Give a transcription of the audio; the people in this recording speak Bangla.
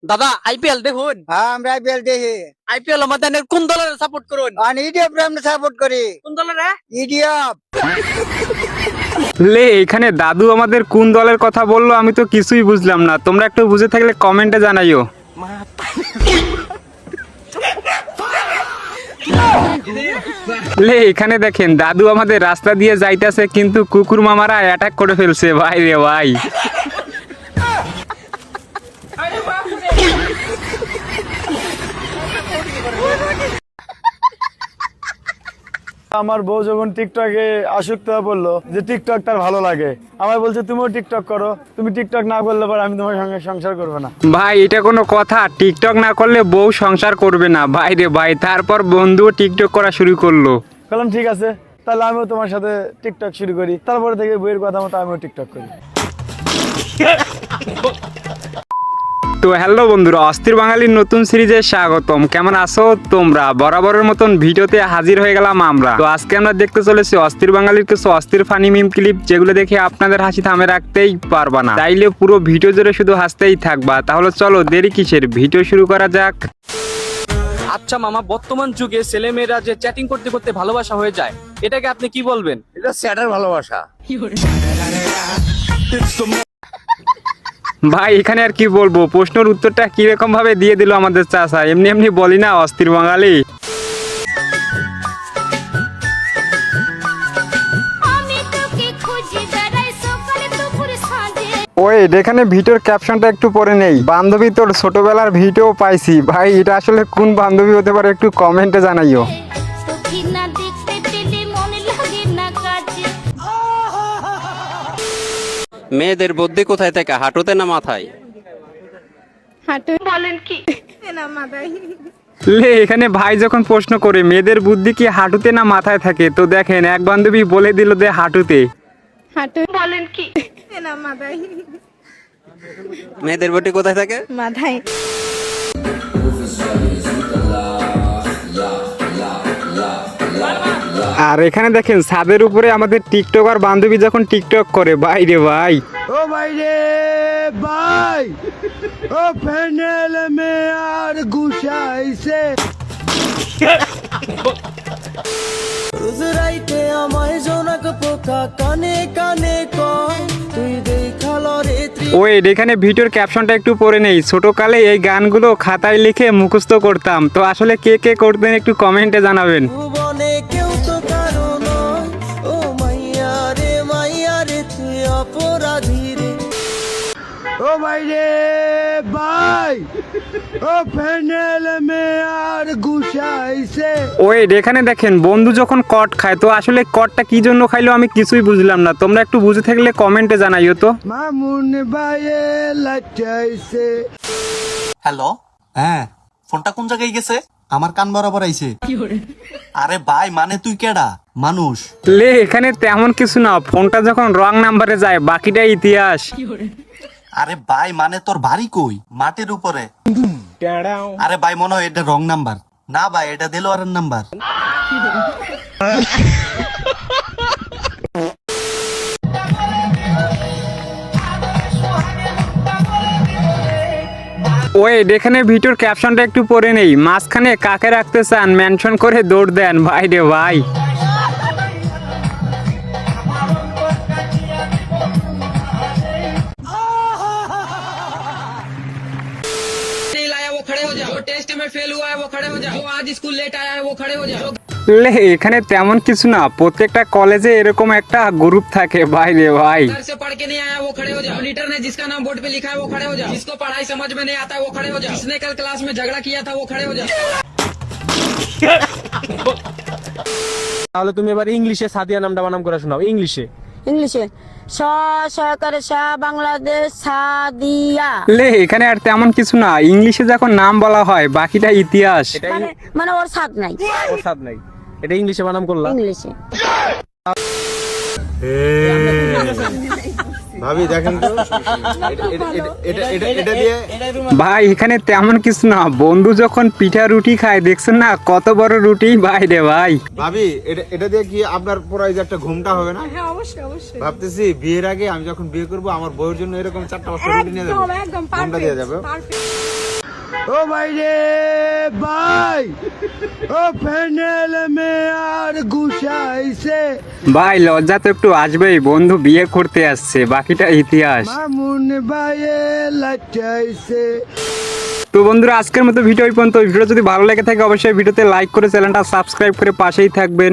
দাদা আইপিএল দেখুন। হ্যাঁ আমরা আইপিএল দেখি। আইপিএল আমাদের কোন দলের সাপোর্ট করুন? আর ইডিএফ আমরা সাপোর্ট করি। কোন দলের? ইডিএফ। লে এখানে দাদু আমাদের কোন দলের কথা বললো আমি তো কিছুই বুঝলাম না, তোমরা একটু বুঝে থাকলে কমেন্টে জানাইও। লে এখানে দেখেন দাদু আমাদের রাস্তা দিয়ে যাইতেছে কিন্তু কুকুর মামারা অ্যাটাক করে ফেলছে ভাই রে ভাই। আমার বউ যখন টিকটকে আসক্ত হয়ে পড়লো যে টিকটক তার ভালো লাগে, আমায় বলছে তুমিও টিকটক করো, তুমি টিকটক না করলে পর আমি তোমার সঙ্গে সংসার করবো না। ভাই এটা কোনো কথা? টিকটক না করলে বউ সংসার করবে না ভাই রে ভাই। তারপর বন্ধু টিকটক করা শুরু করলো। বললাম ঠিক আছে, তাহলে আমিও তোমার সাথে টিকটক শুরু করি। তারপরে থেকে বইয়ের কথা মতো আমিও টিকটক করি। তো হ্যালো বন্ধুরা, অস্থির বাঙালির নতুন সিরিজে স্বাগতম। কেমন আছো তোমরা? বরাবরের মতন ভিডিওতে হাজির হয়ে গেলাম আমরা। তো আজকে আমরা দেখতে চলেছি অস্থির বাঙালির কিছু অস্থির ফানি মিম ক্লিপ, যেগুলো দেখে আপনাদের হাসি থামে রাখতেই পারবা না। তাইলে পুরো ভিডিও জুড়ে শুধু হাসতেই থাকবা। তাহলে চলো দেরি কিসের, ভিডিও শুরু করা যাক। আচ্ছা মামা, বর্তমান যুগে ছেলেমেয়েরা যে চ্যাটিং করতে করতে ভালোবাসা হয়ে যায়, এটাকে আপনি কি বলবেন? এটা স্যাটার ভালোবাসা। ভাই এখানে আর কি বলবো, প্রশ্নের উত্তরটা কিরকম ভাবে দিয়ে দিল আমাদের চাচা। এমনি এমনি বলি না অস্থির বাঙালি। ওই এখানে ভিডিওর ক্যাপশনটা একটু পড়ে নেই। বান্ধবী তোর ছোটবেলার ভিডিও পাইছি। ভাই এটা আসলে কোন বান্ধবী হতে পারে একটু কমেন্টে জানাইও। মেয়েদের বুদ্ধি কোথায় থেকে, হাঁটুতে না মাথায়? লে এখানে ভাই যখন প্রশ্ন করে মেয়েদের বুদ্ধি কি হাঁটুতে না মাথায় থাকে, তো দেখেন এক বান্ধবী বলে দিল যে হাঁটুতে। মেয়েদের বুদ্ধি কোথায় থাকে? মাথায়। আর এখানে দেখেন ছাদের উপরে আমাদের টিকটকার বান্ধবী যখন টিকটক করে, ভাই রে ভাই। ও ভাই রে ভাই, ও প্যানেল মে আর গুছাইছে রাইতে আমায় জোনাক পোকা কানে কানে কয় তুই দেখালো রে। ওই এখানে ভিডিওর ক্যাপশনটা একটু পড়ে নেই। ছোটকালে এই গানগুলো খাতায় লিখে মুখস্থ করতাম। তো আসলে কে কে করতেন একটু কমেন্টে জানাবেন। ভুবনে কেউ তো কারো নয়, ও মাইয়া রে তুই অপরাধী রে। ও ভাই রে ভাই, ও প্যানেল মে আর গুছাইছে। ওই এখানে দেখেন বন্ধু যখন কট খায়, তো আসলে কটটা কি জন্য খাইলো আমি কিছুই বুঝলাম না। তোমরা একটু বুঝে থাকলে কমেন্টে জানাইও তো। মামুন ভাইয়ে লাইটাইছে। হ্যালো, হ্যাঁ ফোনটা কোন জায়গায় গেছে? আমার কান বরাবর আইছে। আরে ভাই মানে তুই কেডা মানুষ? লে এখানে তেমন কিছু না, ফোনটা যখন রং নাম্বারে যায় বাকিটা ইতিহাস। আরে ভাই মানে তোর বাড়ি কই? মাটির উপরে। আরে ভাই মনে হয় এটা রং নাম্বার। না ভাই এটা দেলোয়ারের নাম্বার। ওই এখানে ভিডিওর ক্যাপশনটা একটু পড়ে নেই। মাঝখানে কাকে রাখতে চান মেনশন করে দৌড় দেন, ভাই রে ভাই। লে এখানে তেমন কিছু না, প্রত্যেকটা কলেজে এরকম একটা গ্রুপ থাকে, ভাই রে ভাই। তাহলে তুমি এবার ইংলিশে সাদিয়া নামটা বানাম করে শোনাও। ইংলিশে ইংলিশে সরকারে বাংলাদেশ সাদিয়া। লে এখানে আর তেমন কিছু না, ইংলিশে যখন নাম বলা হয় বাকিটা ইতিহাস। মানে ওর সাথ নাই, ওর সাথ নাই, এটা ইংলিশে বানাম করলাম। ইংলিশে। ভাবি দেখেন তো এটা দিয়ে ভাই এখানে তেমন কিছু না, বন্ধু যখন পিঠা রুটি খায় দেখছেন না কত বড় রুটি ভাই রে ভাই। ভাবি এটা দিয়ে কি আপনার পুরো এই যে একটা ঘুমটা হবে না? হ্যাঁ অবশ্যই অবশ্যই ভাবতেছি বিয়ের আগে আমি যখন বিয়ে করব আমার বউয়ের জন্য এরকম 4টা 5টা রুটি নিয়ে যাবো, একদম ঘুমটা দিয়ে যাবে। ও ভাই রে ভাই, ও প্যানেল মে আর গুছাইছে, ভাই লজ্জা তো একটু আসবেই, বন্ধু বিয়ে করতে আসছে, বাকিটা ইতিহাস। মামুন ভাইয়ে লাচাইছে। তো বন্ধুরা আজকের মতো ভিডিও এই পর্যন্ত। ভিডিও যদি ভালো লেগে থাকে অবশ্যই ভিডিওতে লাইক করে চ্যানেলটা সাবস্ক্রাইব করে পাশেই থাকবেন।